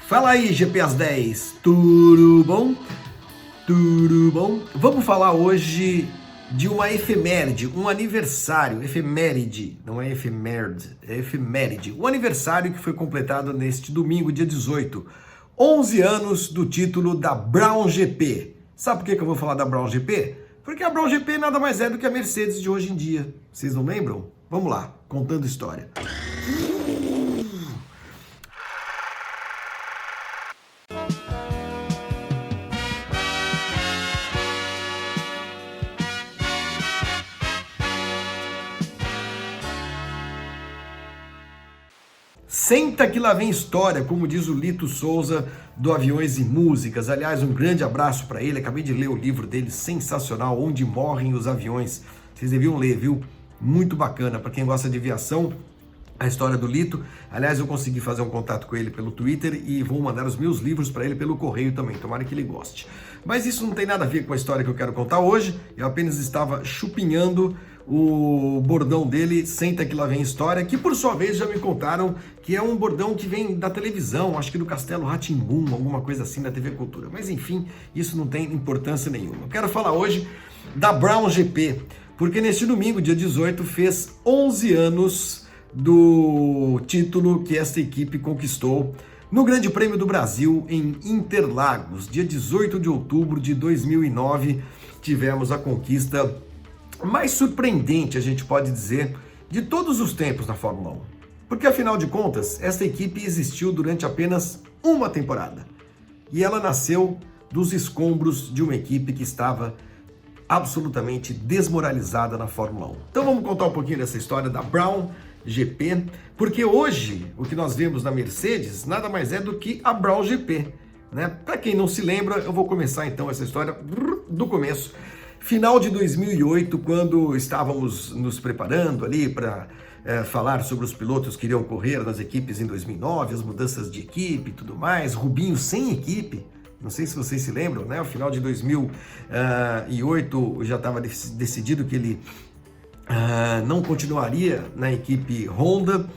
Fala aí, GP 10, tudo bom? Tudo bom? Vamos falar hoje de uma efeméride, um aniversário, efeméride, não é efeméride, é efeméride. Um aniversário que foi completado neste domingo, dia 18, 11 anos do título da Brown GP. Sabe por que eu vou falar da Brown GP? Porque a Brown GP nada mais é do que a Mercedes de hoje em dia. Vocês não lembram? Vamos lá, contando história. Senta que lá vem história, como diz o Lito Souza do Aviões e Músicas. Aliás, um grande abraço para ele. Acabei de ler o livro dele, sensacional, Onde Morrem os Aviões. Vocês deviam ler, viu? Muito bacana para quem gosta de aviação. A história do Lito. Aliás, eu consegui fazer um contato com ele pelo Twitter e vou mandar os meus livros para ele pelo correio também. Tomara que ele goste. Mas isso não tem nada a ver com a história que eu quero contar hoje. Eu apenas estava chupinhando o bordão dele, Senta que lá vem história, que por sua vez já me contaram que é um bordão que vem da televisão, acho que do Castelo Rá-Tim-Bum, alguma coisa assim da TV Cultura. Mas enfim, isso não tem importância nenhuma. Eu quero falar hoje da Brown GP, porque neste domingo, dia 18, fez 11 anos do título que esta equipe conquistou no Grande Prêmio do Brasil em Interlagos. Dia 18 de outubro de 2009, tivemos a conquista mais surpreendente, a gente pode dizer, de todos os tempos na Fórmula 1. Porque, afinal de contas, esta equipe existiu durante apenas uma temporada. E ela nasceu dos escombros de uma equipe que estava absolutamente desmoralizada na Fórmula 1. Então vamos contar um pouquinho dessa história da Brown GP, porque hoje o que nós vemos na Mercedes nada mais é do que a Brown GP, né? Para quem não se lembra, eu vou começar então essa história do começo. Final de 2008, quando estávamos nos preparando ali para falar sobre os pilotos que iriam correr nas equipes em 2009, as mudanças de equipe e tudo mais, Rubinho sem equipe, não sei se vocês se lembram, né? No final de 2008 já estava decidido que ele não continuaria na equipe Honda,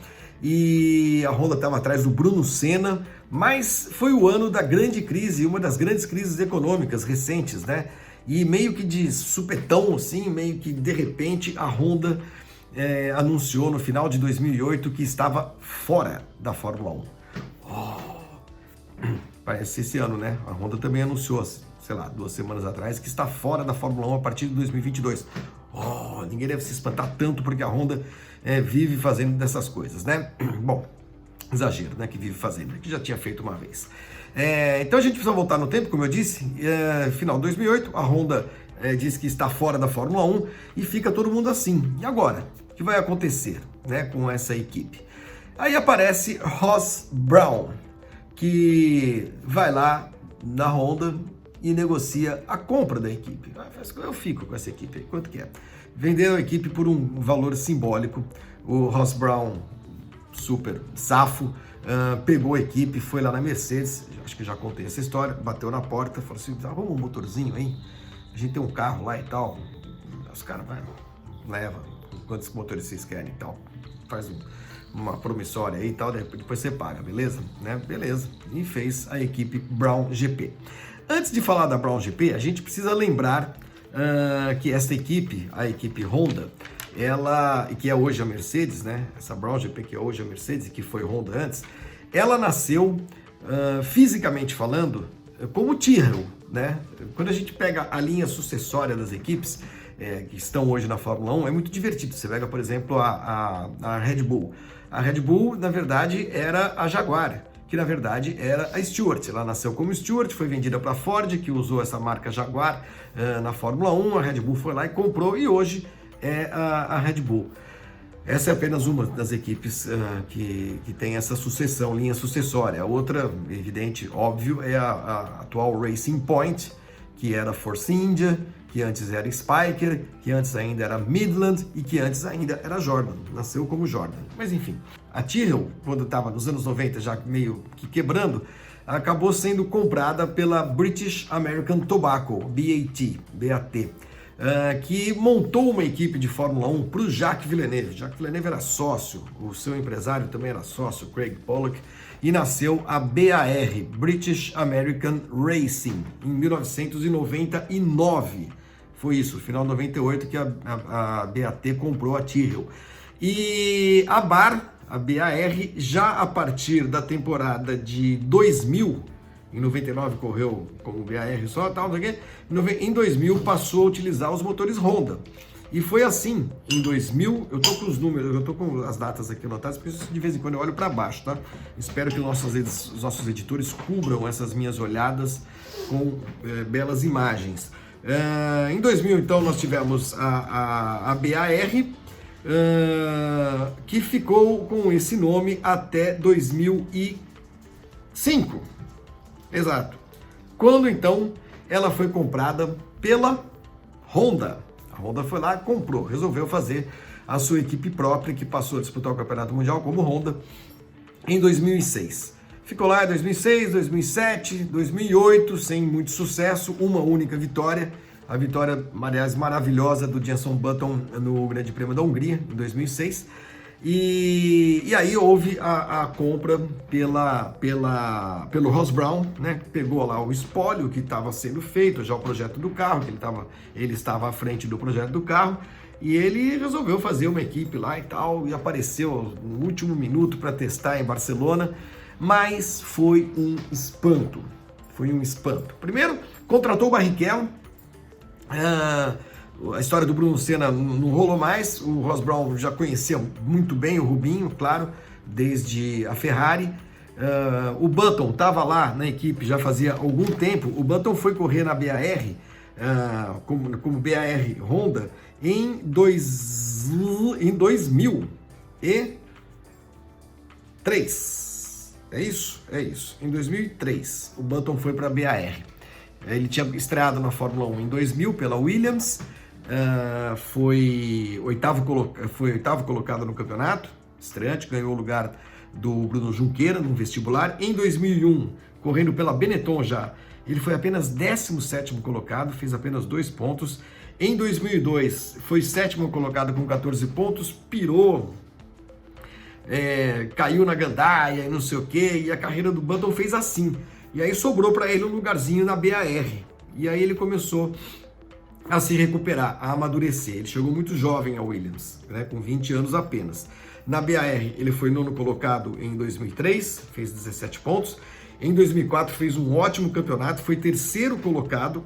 e a Honda estava atrás do Bruno Senna, mas foi o ano da grande crise, uma das grandes crises econômicas recentes, né? E meio que de supetão, assim, meio que de repente a Honda anunciou no final de 2008 que estava fora da Fórmula 1. Parece esse ano, né? A Honda também anunciou, sei lá, 2 semanas atrás, que está fora da Fórmula 1 a partir de 2022. Ninguém deve se espantar tanto porque a Honda vive fazendo dessas coisas, né? Bom, exagero, né? Que vive fazendo, que já tinha feito uma vez. Então a gente precisa voltar no tempo, como eu disse, final de 2008, a Honda diz que está fora da Fórmula 1 e fica todo mundo assim. E agora? O que vai acontecer, né, com essa equipe? Aí aparece Ross Brown, que vai lá na Honda e negocia a compra da equipe. Eu fico com essa equipe, quanto que é? Vendeu a equipe por um valor simbólico. O Ross Brown, super safo, pegou a equipe, foi lá na Mercedes, acho que já contei essa história, bateu na porta, falou assim, vamos um motorzinho aí, a gente tem um carro lá e tal. Os caras leva quantos motores vocês querem e tal, faz uma promissória aí e tal, depois você paga, beleza? Né? Beleza, e fez a equipe Brown GP. Antes de falar da Brown GP, a gente precisa lembrar que esta equipe, a equipe Honda, ela, que é hoje a Mercedes, né? Essa Brown GP que é hoje a Mercedes e que foi Honda antes, ela nasceu, fisicamente falando, como Tyrrell, né? Quando a gente pega a linha sucessória das equipes que estão hoje na Fórmula 1, é muito divertido. Você pega, por exemplo, a Red Bull. A Red Bull, na verdade, era a Jaguar, que na verdade era a Stewart. Ela nasceu como Stewart, foi vendida para a Ford, que usou essa marca Jaguar na Fórmula 1. A Red Bull foi lá e comprou, e hoje é a Red Bull. Essa é apenas uma das equipes que tem essa sucessão, linha sucessória. A outra, evidente, óbvio, é a atual Racing Point, que era Force India, que antes era Spyker, que antes ainda era Midland e que antes ainda era Jordan. Nasceu como Jordan. Mas enfim, a Tyrrell, quando estava nos anos 90 já meio que quebrando, acabou sendo comprada pela British American Tobacco, BAT. que montou uma equipe de Fórmula 1 para o Jacques Villeneuve. Jacques Villeneuve era sócio, o seu empresário também era sócio, Craig Pollock, e nasceu a BAR, British American Racing, em 1999. Foi isso, final de 98, que a BAT comprou a Tyrrell. E a BAR, já a partir da temporada de 2000, em 99 correu como BAR só, tal, em 2000 passou a utilizar os motores Honda. E foi assim, em 2000, eu tô com os números, eu tô com as datas aqui anotadas, porque de vez em quando eu olho para baixo, tá? Espero que os nossos editores cubram essas minhas olhadas com belas imagens. Em 2000, então, nós tivemos a BAR, que ficou com esse nome até 2005. Exato. Quando, então, ela foi comprada pela Honda. A Honda foi lá, comprou, resolveu fazer a sua equipe própria, que passou a disputar o Campeonato Mundial como Honda em 2006. Ficou lá em 2006, 2007, 2008, sem muito sucesso, uma única vitória. A vitória, aliás, maravilhosa do Jenson Button no Grande Prêmio da Hungria, em 2006. E aí houve a compra pelo Ross Brown, né? Pegou lá o espólio que estava sendo feito, já o projeto do carro, que ele estava à frente do projeto do carro, e ele resolveu fazer uma equipe lá e tal, e apareceu no último minuto para testar em Barcelona, mas foi um espanto. Foi um espanto. Primeiro, contratou o Barrichello. A história do Bruno Senna não rolou mais. O Ross Brown já conhecia muito bem o Rubinho, claro, desde a Ferrari. O Button estava lá na equipe já fazia algum tempo. O Button foi correr na BAR, como BAR Honda, em 2003. É isso? É isso. Em 2003, o Button foi para a BAR. Ele tinha estreado na Fórmula 1 em 2000 pela Williams, foi oitavo colocado no campeonato, estreante, ganhou o lugar do Bruno Junqueira no vestibular. Em 2001, correndo pela Benetton já, ele foi apenas 17º colocado, fez apenas 2 pontos. Em 2002, foi 7º colocado com 14 pontos, pirou, caiu na gandaia e não sei o que, e a carreira do Button fez assim. E aí sobrou para ele um lugarzinho na BAR. E aí ele começou a se recuperar, a amadurecer. Ele chegou muito jovem ao Williams, né, com 20 anos apenas. Na BAR ele foi 9º colocado em 2003, fez 17 pontos. Em 2004 fez um ótimo campeonato, foi 3º colocado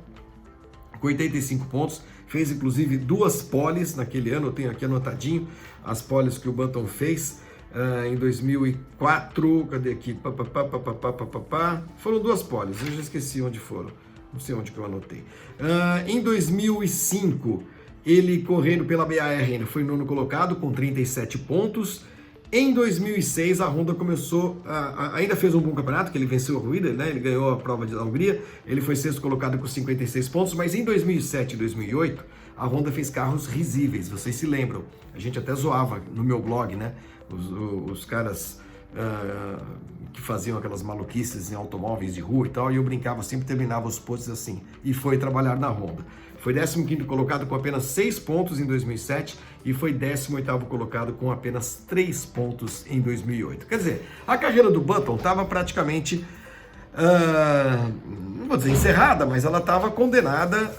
com 85 pontos. Fez inclusive 2 poles naquele ano, eu tenho aqui anotadinho as poles que o Button fez. Em 2004, cadê aqui? Foram 2 poles, eu já esqueci onde foram, não sei onde que eu anotei. Em 2005, ele correndo pela BAR, ele foi 9º colocado com 37 pontos. Em 2006, a Honda começou, ainda fez um bom campeonato, que ele venceu a corrida, né? Ele ganhou a prova da Hungria, ele foi 6º colocado com 56 pontos, mas em 2007 e 2008, a Honda fez carros risíveis, vocês se lembram, a gente até zoava no meu blog, né? Os caras que faziam aquelas maluquices em automóveis de rua e tal, e eu brincava, sempre terminava os posts assim, e foi trabalhar na Honda. Foi 15º colocado com apenas 6 pontos em 2007 e foi 18º colocado com apenas 3 pontos em 2008. Quer dizer, a carreira do Button estava praticamente, não vou dizer encerrada, mas ela estava condenada.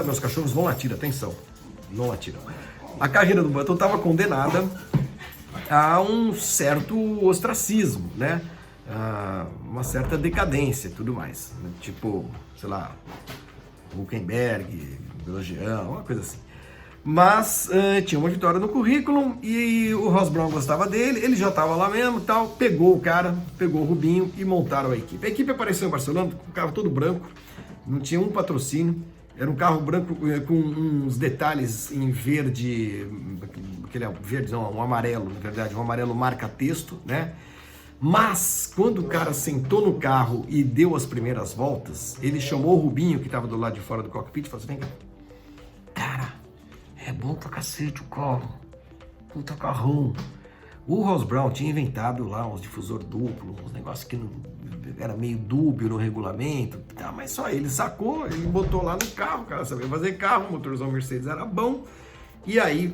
Meus cachorros vão latir, atenção, não latiram. A carreira do Button estava condenada a um certo ostracismo, né? Uma certa decadência e tudo mais. Tipo, sei lá, Hülkenberg, Grosjean, uma coisa assim. Mas tinha uma vitória no currículo e o Ross Brown gostava dele, ele já estava lá mesmo e tal, pegou o cara, pegou o Rubinho e montaram a equipe. A equipe apareceu em Barcelona com um carro todo branco, não tinha um patrocínio, era um carro branco com uns detalhes em verde, aquele verde não, um amarelo, na verdade, um amarelo marca-texto, né? Mas, quando o cara sentou no carro e deu as primeiras voltas, ele chamou o Rubinho, que estava do lado de fora do cockpit, e falou assim: vem cá, cara, é bom pra cacete o carro, puta carrão. O Ross Brown tinha inventado lá uns difusor duplo, uns negócios que não, era meio dúbio no regulamento, tá, mas só ele sacou, ele botou lá no carro, o cara sabia fazer carro, o motorzão Mercedes era bom. E aí,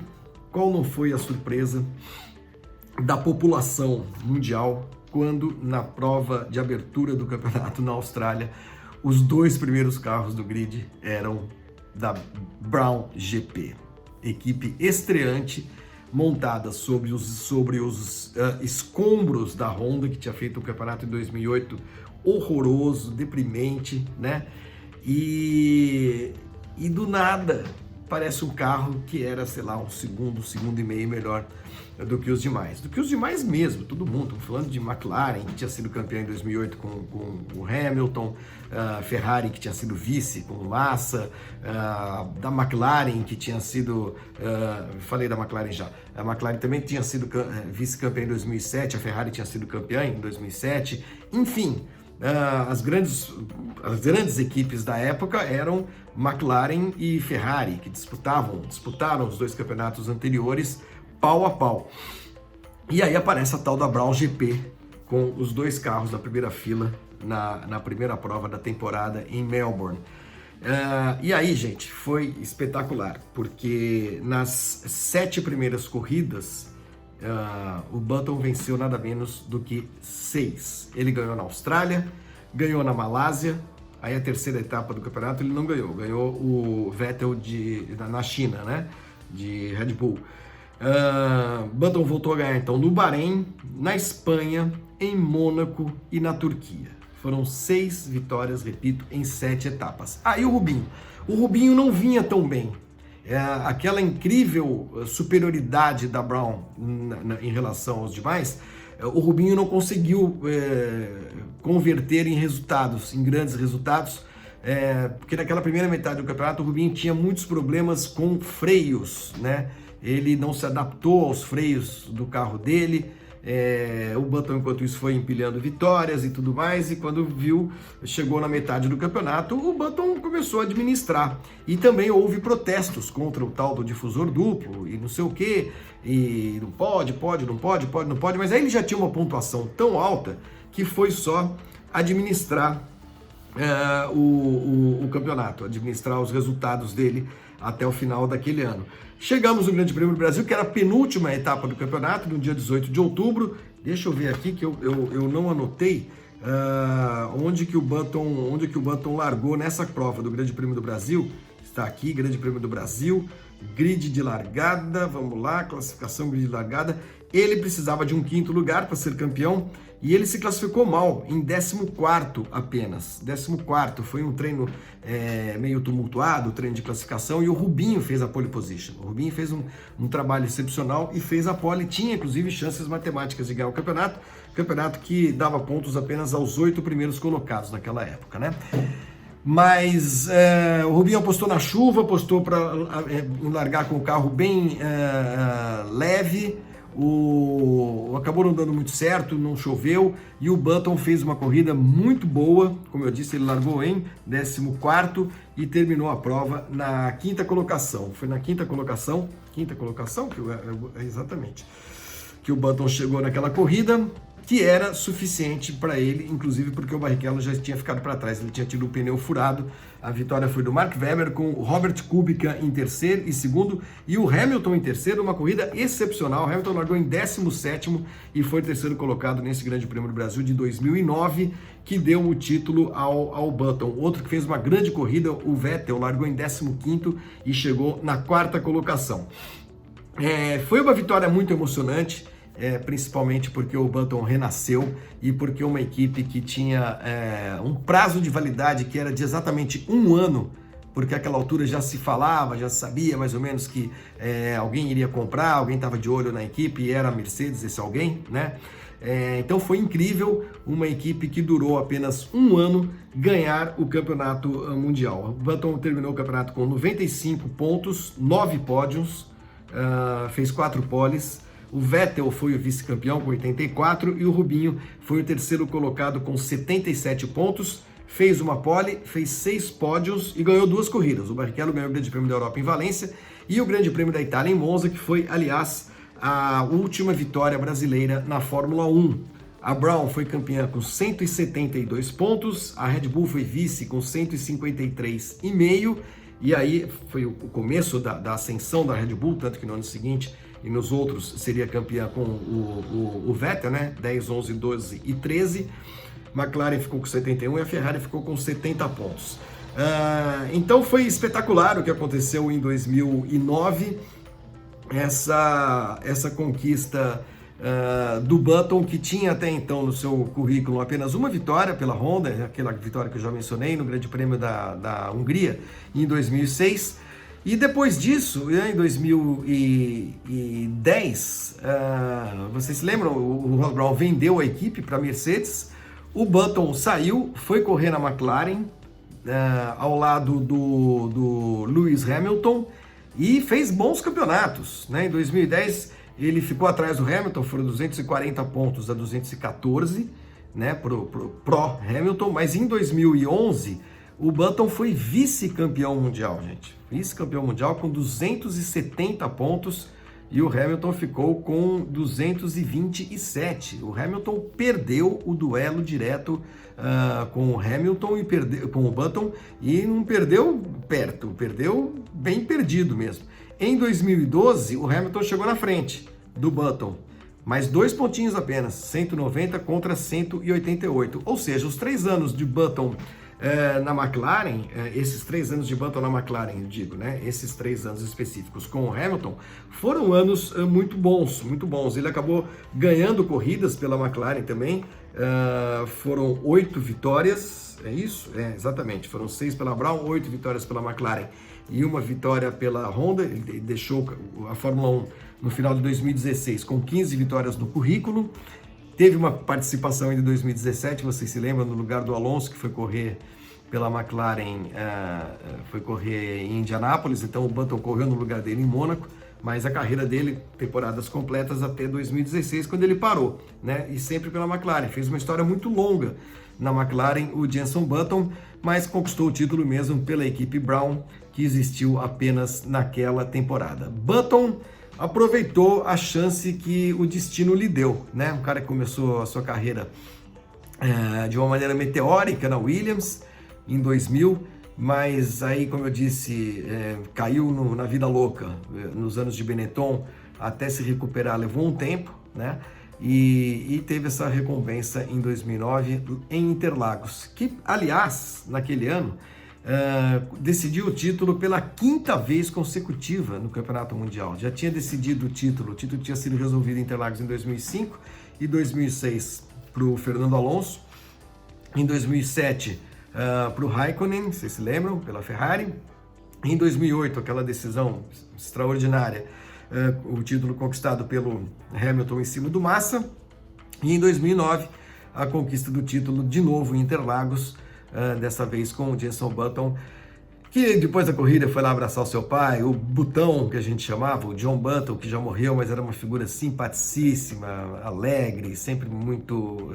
qual não foi a surpresa da população mundial quando na prova de abertura do campeonato na Austrália, os 2 primeiros carros do grid eram da Brown GP, equipe estreante, montada sobre os escombros da Honda, que tinha feito um campeonato em 2008 horroroso, deprimente, né? E do nada parece um carro que era, sei lá, um segundo e meio melhor do que os demais. Do que os demais mesmo, todo mundo. Estamos falando de McLaren, que tinha sido campeão em 2008 com o Hamilton, Ferrari, que tinha sido vice com o Massa, da McLaren, que tinha sido... falei da McLaren já. A McLaren também tinha sido vice-campeã em 2007, a Ferrari tinha sido campeã em 2007. Enfim, as grandes equipes da época eram McLaren e Ferrari, que disputaram os 2 campeonatos anteriores pau a pau. E aí aparece a tal da Brown GP com os 2 carros da primeira fila na primeira prova da temporada em Melbourne. E aí, gente, foi espetacular, porque nas 7 primeiras corridas o Button venceu nada menos do que 6. Ele ganhou na Austrália, ganhou na Malásia, aí a terceira etapa do campeonato ele não ganhou, ganhou o Vettel na China, né, de Red Bull. Button voltou a ganhar então no Bahrein, na Espanha, em Mônaco e na Turquia. Foram 6 vitórias, repito, em 7 etapas. Aí o Rubinho não vinha tão bem. Aquela incrível superioridade da Brown em relação aos demais, o Rubinho não conseguiu converter em resultados, em grandes resultados, porque naquela primeira metade do campeonato o Rubinho tinha muitos problemas com freios, né? Ele não se adaptou aos freios do carro dele. O Button, enquanto isso, foi empilhando vitórias e tudo mais, e quando chegou na metade do campeonato, o Button começou a administrar. E também houve protestos contra o tal do difusor duplo e não sei o quê, e não pode, não pode, mas aí ele já tinha uma pontuação tão alta que foi só administrar o campeonato, administrar os resultados dele até o final daquele ano. Chegamos no Grande Prêmio do Brasil, que era a penúltima etapa do campeonato, no dia 18 de outubro. Deixa eu ver aqui que eu não anotei onde que o Button largou nessa prova do Grande Prêmio do Brasil. Está aqui, Grande Prêmio do Brasil, grid de largada, vamos lá, classificação, grid de largada. Ele precisava de um 5º lugar para ser campeão e ele se classificou mal, em 14º apenas. 14º, foi um treino meio tumultuado, o treino de classificação, e o Rubinho fez a pole position. O Rubinho fez um trabalho excepcional e fez a pole, tinha inclusive chances matemáticas de ganhar o campeonato que dava pontos apenas aos 8 primeiros colocados naquela época, né? Mas o Rubinho apostou na chuva, apostou para largar com o carro bem leve, acabou não dando muito certo, não choveu, e o Button fez uma corrida muito boa. Como eu disse, ele largou em 14º e terminou a prova na 5ª colocação. Foi na 5ª colocação exatamente, que o Button chegou naquela corrida, que era suficiente para ele, inclusive porque o Barrichello já tinha ficado para trás, ele tinha tido o pneu furado. A vitória foi do Mark Webber, com o Robert Kubica em terceiro e segundo, e o Hamilton em terceiro, uma corrida excepcional. O Hamilton largou em 17º e foi terceiro colocado nesse Grande Prêmio do Brasil de 2009, que deu o título ao Button. Outro que fez uma grande corrida, o Vettel, largou em 15º e chegou na 4ª colocação. Foi uma vitória muito emocionante, principalmente porque o Button renasceu e porque uma equipe que tinha um prazo de validade que era de exatamente 1 ano, porque àquela altura já se falava, já se sabia mais ou menos que alguém iria comprar, alguém estava de olho na equipe, e era a Mercedes esse alguém, né? Então foi incrível uma equipe que durou apenas 1 ano ganhar o campeonato mundial. O Button terminou o campeonato com 95 pontos, 9 pódios, fez 4 poles. O Vettel foi o vice-campeão com 84 e o Rubinho foi o terceiro colocado com 77 pontos, fez uma pole, fez 6 pódios e ganhou 2 corridas. O Barrichello ganhou o Grande Prêmio da Europa em Valência e o Grande Prêmio da Itália em Monza, que foi, aliás, a última vitória brasileira na Fórmula 1. A Brown foi campeã com 172 pontos, a Red Bull foi vice com 153,5, e aí foi o começo da ascensão da Red Bull, tanto que no ano seguinte e nos outros seria campeã com o Vettel, né? 10, 11, 12 e 13. McLaren ficou com 71 e a Ferrari ficou com 70 pontos. Então foi espetacular o que aconteceu em 2009, essa conquista do Button, que tinha até então no seu currículo apenas uma vitória pela Honda, aquela vitória que eu já mencionei no Grande Prêmio da Hungria em 2006. E depois disso, em 2010, vocês se lembram, o Ross Brown vendeu a equipe para a Mercedes, o Button saiu, foi correr na McLaren, ao lado do Lewis Hamilton, e fez bons campeonatos, né? Em 2010 ele ficou atrás do Hamilton, foram 240 pontos a 214, né, pro Hamilton, mas em 2011 o Button foi vice-campeão mundial, gente. Vice-campeão mundial com 270 pontos e o Hamilton ficou com 227. O Hamilton perdeu o duelo direto com o Hamilton e com o Button, e não perdeu perto, perdeu bem perdido mesmo. Em 2012, o Hamilton chegou na frente do Button, mas 2 pontinhos apenas, 190 contra 188. Ou seja, os 3 anos de Button na McLaren, esses 3 anos de Button na McLaren, eu digo, né? Esses 3 anos específicos com o Hamilton foram anos muito bons, muito bons. Ele acabou ganhando corridas pela McLaren também, foram 8 vitórias, é isso? Exatamente, foram 6 pela Brown, 8 vitórias pela McLaren e 1 vitória pela Honda. Ele deixou a Fórmula 1 no final de 2016 com 15 vitórias no currículo. Teve uma participação em 2017, vocês se lembram, no lugar do Alonso, que foi correr pela McLaren, foi correr em Indianápolis, então o Button correu no lugar dele em Mônaco, mas a carreira dele, temporadas completas até 2016, quando ele parou, né? E sempre pela McLaren. Fez uma história muito longa na McLaren, o Jenson Button, mas conquistou o título mesmo pela equipe Brown, que existiu apenas naquela temporada. Button aproveitou a chance que o destino lhe deu, né? Um cara que começou a sua carreira de uma maneira meteórica na Williams em 2000, mas aí, como eu disse, caiu na vida louca nos anos de Benetton, até se recuperar levou um tempo, né? E teve essa recompensa em 2009 em Interlagos, que, aliás, naquele ano, decidiu o título pela 5ª vez consecutiva no Campeonato Mundial. Já tinha decidido o título tinha sido resolvido em Interlagos em 2005 e 2006 para o Fernando Alonso, em 2007 para o Raikkonen, vocês se lembram, pela Ferrari, em 2008 aquela decisão extraordinária, o título conquistado pelo Hamilton em cima do Massa, e em 2009 a conquista do título de novo em Interlagos, dessa vez com o Jenson Button, que depois da corrida foi lá abraçar o seu pai, o Butão, que a gente chamava, o John Button, que já morreu, mas era uma figura simpaticíssima, alegre, sempre muito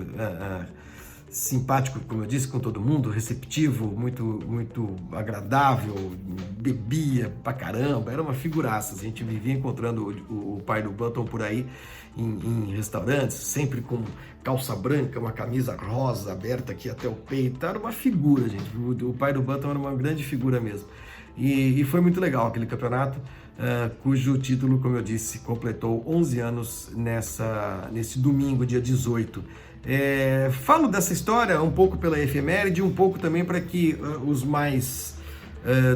simpático, como eu disse, com todo mundo, receptivo, muito agradável, bebia pra caramba, era uma figuraça. A gente vivia encontrando o pai do Button por aí em restaurantes, sempre com calça branca, uma camisa rosa aberta aqui até o peito. Era uma figura, gente. O pai do Button era uma grande figura mesmo. E foi muito legal aquele campeonato, cujo título, como eu disse, completou 11 anos nesse domingo, dia 18. Falo dessa história um pouco pela efeméride, um pouco também para que os mais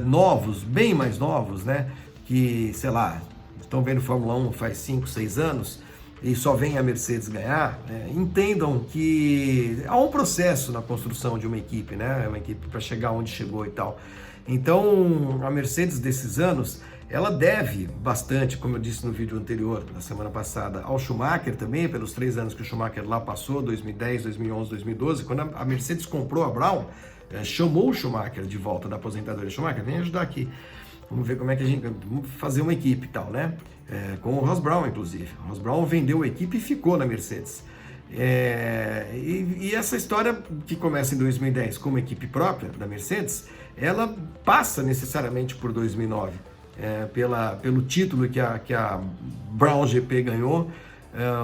novos, bem mais novos, né, que, sei lá, estão vendo Fórmula 1 faz 5, 6 anos e só vem a Mercedes ganhar, entendam que há um processo na construção de uma equipe, né, uma equipe para chegar onde chegou e tal. Então, a Mercedes desses anos, ela deve bastante, como eu disse no vídeo anterior, na semana passada, ao Schumacher também, pelos 3 anos que o Schumacher lá passou, 2010, 2011, 2012, quando a Mercedes comprou a Brown, chamou o Schumacher de volta da aposentadoria. Schumacher, vem ajudar aqui, vamos ver como é que vamos fazer uma equipe e tal, né? Com o Ross Brown, inclusive. O Ross Brown vendeu a equipe e ficou na Mercedes. E essa história que começa em 2010 como equipe própria da Mercedes, ela passa necessariamente por 2009. pelo título que a Brown GP ganhou,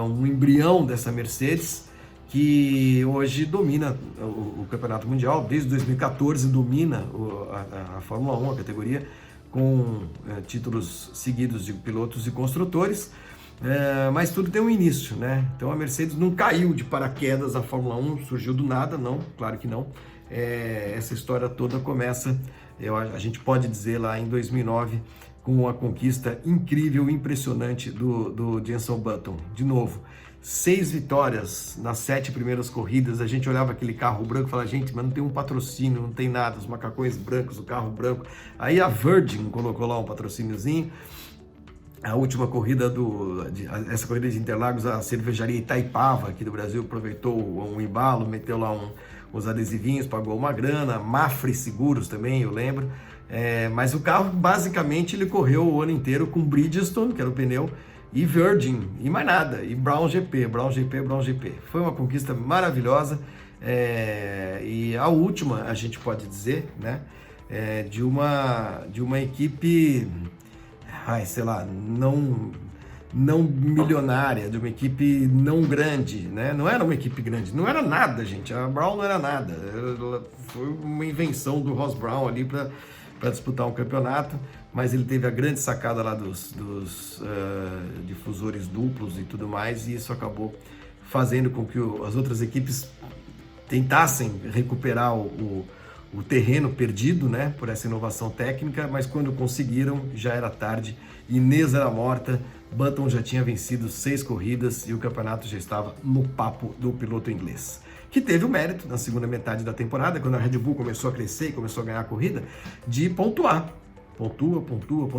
um embrião dessa Mercedes, que hoje domina o Campeonato Mundial, desde 2014 domina a Fórmula 1, a categoria, com títulos seguidos de pilotos e construtores, mas tudo tem um início, né? Então a Mercedes não caiu de paraquedas, a Fórmula 1 surgiu do nada, não, claro que não. Essa história toda começa, a gente pode dizer, lá em 2009, com a conquista incrível, impressionante do Jenson Button. De novo, 6 vitórias nas 7 primeiras corridas. A gente olhava aquele carro branco e falava, gente, mas não tem um patrocínio, não tem nada, os macacões brancos, o carro branco. Aí a Virgin colocou lá um patrocíniozinho. A última corrida essa corrida de Interlagos, a cervejaria Itaipava, aqui do Brasil, aproveitou um embalo, meteu lá uns adesivinhos, pagou uma grana. Mafre Seguros também, eu lembro. Mas o carro, basicamente, ele correu o ano inteiro com Bridgestone, que era o pneu, e Virgin, e mais nada, e Brown GP. Foi uma conquista maravilhosa, e a última, a gente pode dizer, né, de uma equipe, sei lá, não milionária, de uma equipe não grande, né? Não era uma equipe grande, não era nada, gente. A Brown não era nada. Ela foi uma invenção do Ross Brown ali para disputar um campeonato, mas ele teve a grande sacada lá dos difusores duplos e tudo mais, e isso acabou fazendo com que as outras equipes tentassem recuperar o terreno perdido, né, por essa inovação técnica, mas quando conseguiram, já era tarde. Inês era morta, Button já tinha vencido 6 corridas e o campeonato já estava no papo do piloto inglês, que teve o mérito, na segunda metade da temporada, quando a Red Bull começou a crescer e começou a ganhar a corrida, de pontuar. Pontua.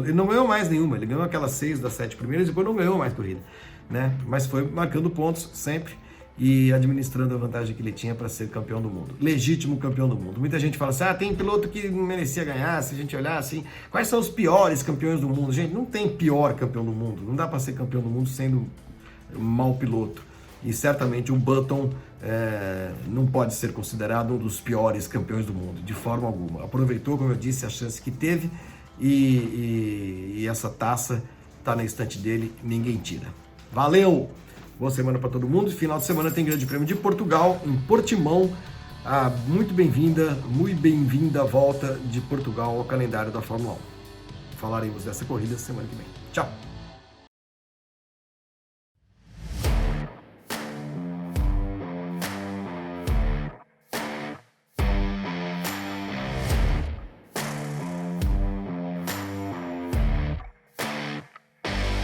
Ele não ganhou mais nenhuma, ele ganhou aquelas 6 das 7 primeiras e depois não ganhou mais corrida, né? Mas foi marcando pontos sempre e administrando a vantagem que ele tinha para ser campeão do mundo. Legítimo campeão do mundo. Muita gente fala assim, tem piloto que não merecia ganhar. Se a gente olhar assim, quais são os piores campeões do mundo? Gente, não tem pior campeão do mundo. Não dá para ser campeão do mundo sendo um mau piloto. E certamente o Button não pode ser considerado um dos piores campeões do mundo, de forma alguma. Aproveitou, como eu disse, a chance que teve e essa taça está na estante dele, ninguém tira. Valeu! Boa semana para todo mundo. Final de semana tem Grande Prêmio de Portugal, em Portimão. Muito bem-vinda a volta de Portugal ao calendário da Fórmula 1. Falaremos dessa corrida semana que vem. Tchau!